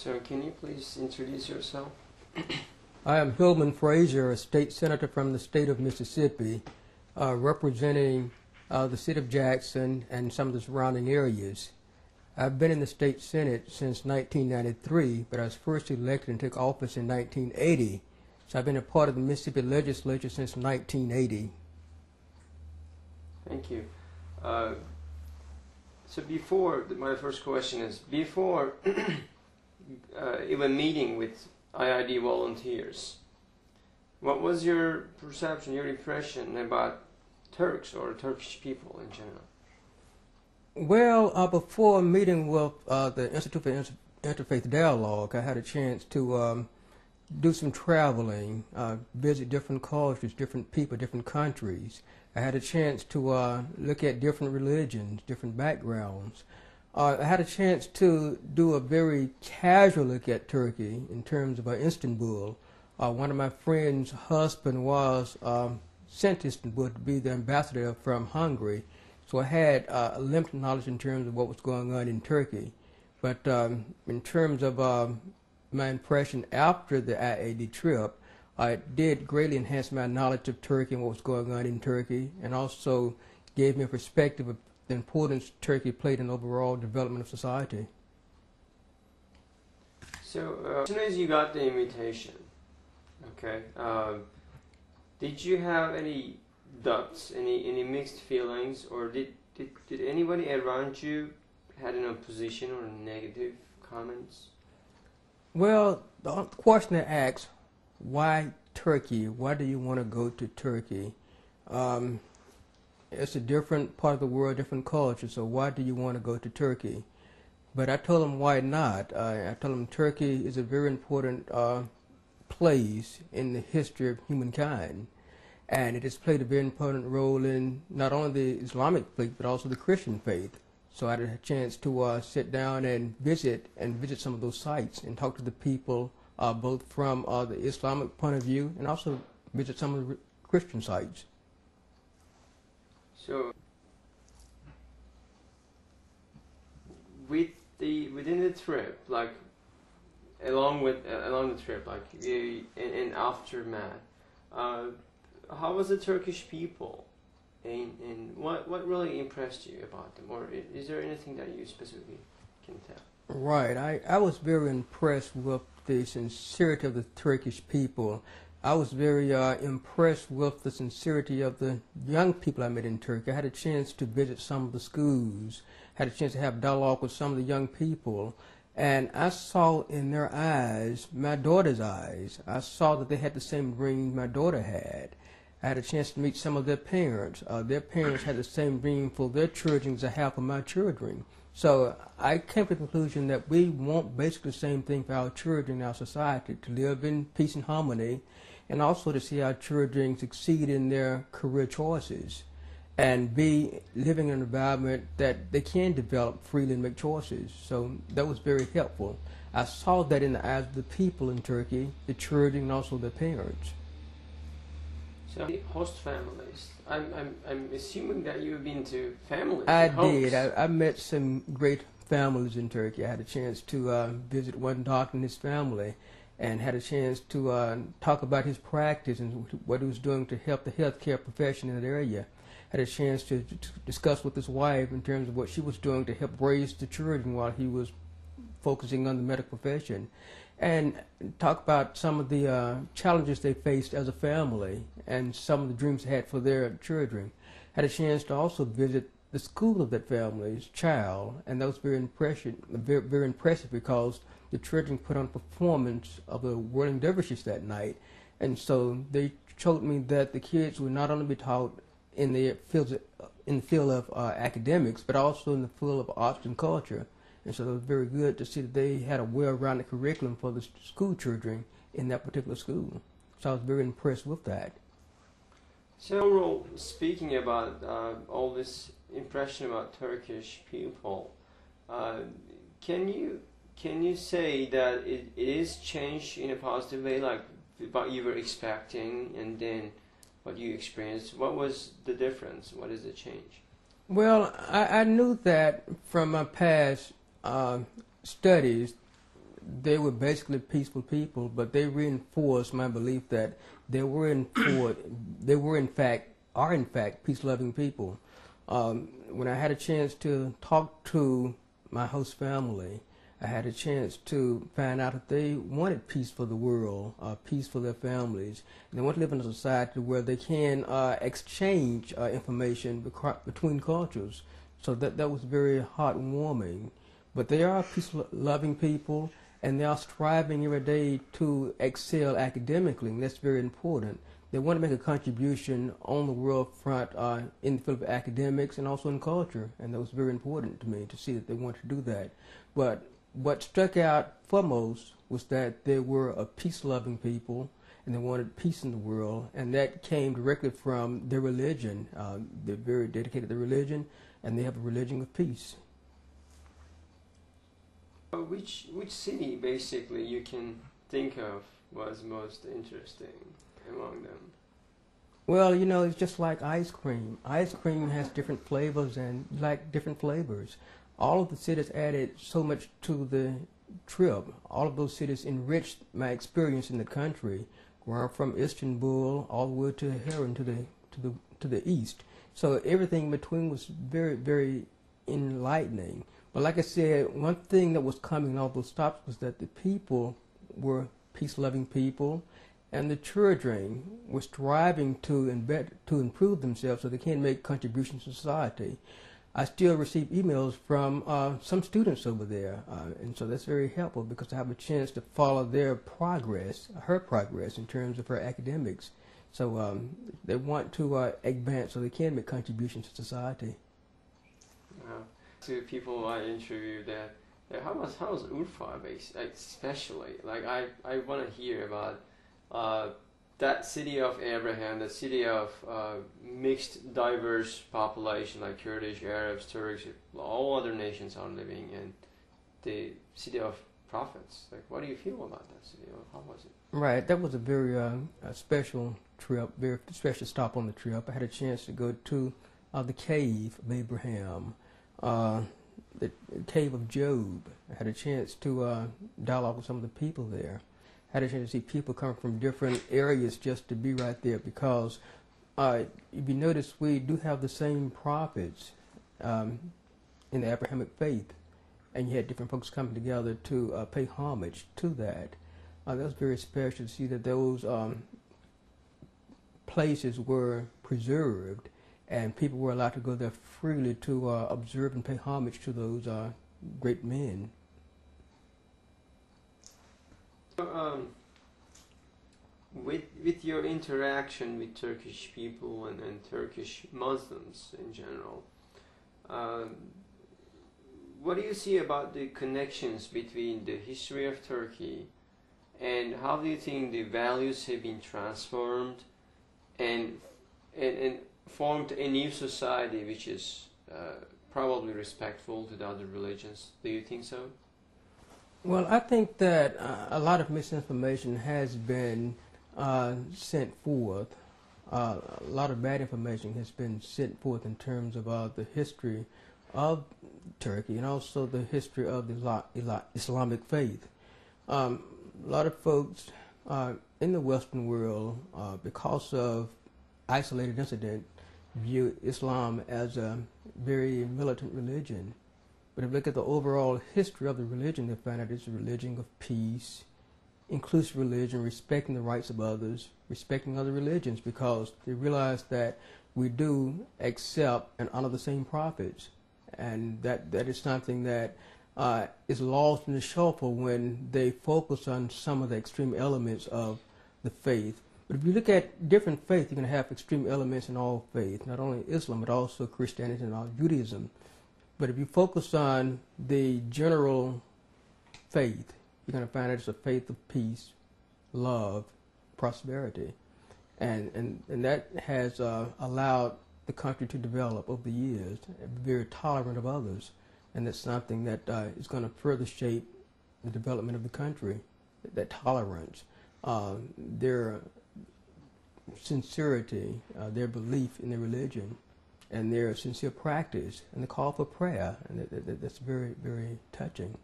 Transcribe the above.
So can you please introduce yourself? I am Hillman Frazier, a state senator from the state of Mississippi, representing the city of Jackson and some of the surrounding areas. I've been in the state senate since 1993, but I was first elected and took office in 1980. So I've been a part of the Mississippi legislature since 1980. Thank you. So before, my first question is, before even meeting with IID volunteers, what was your perception, your impression about Turks or Turkish people in general? Well, before meeting with the Institute for Interfaith Dialogue, I had a chance to do some traveling, visit different cultures, different people, different countries. I had a chance to look at different religions, different backgrounds. I had a chance to do a very casual look at Turkey in terms of Istanbul. One of my friend's husband was sent to Istanbul to be the ambassador from Hungary. So I had limited knowledge in terms of what was going on in Turkey. But in terms of my impression after the IAD trip, it did greatly enhance my knowledge of Turkey and what was going on in Turkey, and also gave me a perspective of the importance Turkey played in the overall development of society. So as soon as you got the invitation, okay, did you have any doubts, any mixed feelings, or did anybody around you had an opposition or negative comments? Well, the question I asked, why Turkey? Why do you want to go to Turkey? It's a different part of the world, different culture, so why do you want to go to Turkey? But I told them why not. I told them Turkey is a very important place in the history of humankind, and it has played a very important role in not only the Islamic faith but also the Christian faith. So I had a chance to sit down and visit some of those sites and talk to the people both from the Islamic point of view and also visit some of the Christian sites. So within the trip, like along the trip, like in aftermath, how was the Turkish people, and what really impressed you about them, or is there anything that you specifically can tell? Right, I was very impressed with the sincerity of the Turkish people. I was very impressed with the sincerity of the young people I met in Turkey. I had a chance to visit some of the schools, had a chance to have dialogue with some of the young people, and I saw in their eyes, my daughter's eyes, I saw that they had the same dream my daughter had. I had a chance to meet some of their parents. Their parents had the same dream for their children as I have for my children. So I came to the conclusion that we want basically the same thing for our children in our society, to live in peace and harmony, and also to see our children succeed in their career choices and be living in an environment that they can develop freely and make choices. So that was very helpful. I saw that in the eyes of the people in Turkey, the children and also their parents. So host families, I'm assuming that you've been to families. I did. I met some great families in Turkey. I had a chance to visit one doctor and his family, and had a chance to talk about his practice and what he was doing to help the healthcare profession in that area. Had a chance to discuss with his wife in terms of what she was doing to help raise the children while he was focusing on the medical profession, and talk about some of the challenges they faced as a family and some of the dreams they had for their children. Had a chance to also visit the school of that family's child, and that was very impressive because the children put on a performance of the whirling dervishes that night, and so they showed me that the kids would not only be taught in the field of academics, but also in the field of arts and culture. And so it was very good to see that they had a well-rounded curriculum for the school children in that particular school. So I was very impressed with that. So, speaking about all this impression about Turkish people, can you say that it is changed in a positive way, like what you were expecting and then what you experienced? What was the difference? What is the change? Well, I knew that from my past studies they were basically peaceful people, but they reinforced my belief that are in fact peace-loving people. When I had a chance to talk to my host family, I had a chance to find out that they wanted peace for the world, peace for their families, and they want to live in a society where they can exchange information between cultures. So that was very heartwarming. But they are peace-loving people, and they are striving every day to excel academically, and that's very important. They want to make a contribution on the world front in the field of academics and also in culture, and that was very important to me to see that they wanted to do that. But what struck out foremost was that they were a peace-loving people, and they wanted peace in the world, and that came directly from their religion. They're very dedicated to their religion, and they have a religion of peace. Which city basically you can think of was most interesting among them? Well, you know, it's just like ice cream. Ice cream has different flavors, and you like different flavors. All of the cities added so much to the trip. All of those cities enriched my experience in the country, going from Istanbul all the way to Heron to the east. So everything in between was very, very enlightening. But like I said, one thing that was coming in all those stops was that the people were peace-loving people, and the children were striving to improve themselves so they can make contributions to society. I still receive emails from some students over there, and so that's very helpful because I have a chance to follow their progress, her progress in terms of her academics. So they want to advance so they can make contributions to society. To people I interviewed, how was Urfa based, especially? Like I want to hear about that city of Abraham, the city of mixed, diverse population like Kurdish, Arabs, Turks, all other nations are living in the city of prophets. Like, what do you feel about that city? How was it? Right, that was a very special trip, very special stop on the trip. I had a chance to go to the cave of Abraham. The cave of Job. I had a chance to dialogue with some of the people there. I had a chance to see people come from different areas just to be right there because if you notice, we do have the same prophets in the Abrahamic faith, and you had different folks coming together to pay homage to that. That was very special to see that those places were preserved, and people were allowed to go there freely to observe and pay homage to those great men. With your interaction with Turkish people and Turkish Muslims in general, what do you see about the connections between the history of Turkey, and how do you think the values have been transformed and formed a new society which is probably respectful to the other religions? Do you think so? Well, I think that a lot of misinformation has been sent forth. A lot of bad information has been sent forth in terms of the history of Turkey and also the history of the Islamic faith. A lot of folks in the Western world, because of isolated incident, view Islam as a very militant religion. But if you look at the overall history of the religion, they find out it's a religion of peace, inclusive religion, respecting the rights of others, respecting other religions, because they realize that we do accept and honor the same prophets. And that is something that is lost in the shuffle when they focus on some of the extreme elements of the faith. But if you look at different faiths, you're going to have extreme elements in all faiths, not only Islam, but also Christianity and all Judaism. But if you focus on the general faith, you're going to find that it's a faith of peace, love, prosperity. And that has allowed the country to develop over the years, very tolerant of others. And that's something that is going to further shape the development of the country, that tolerance, their sincerity, their belief in their religion, and their sincere practice, and the call for prayer. And that's very, very touching.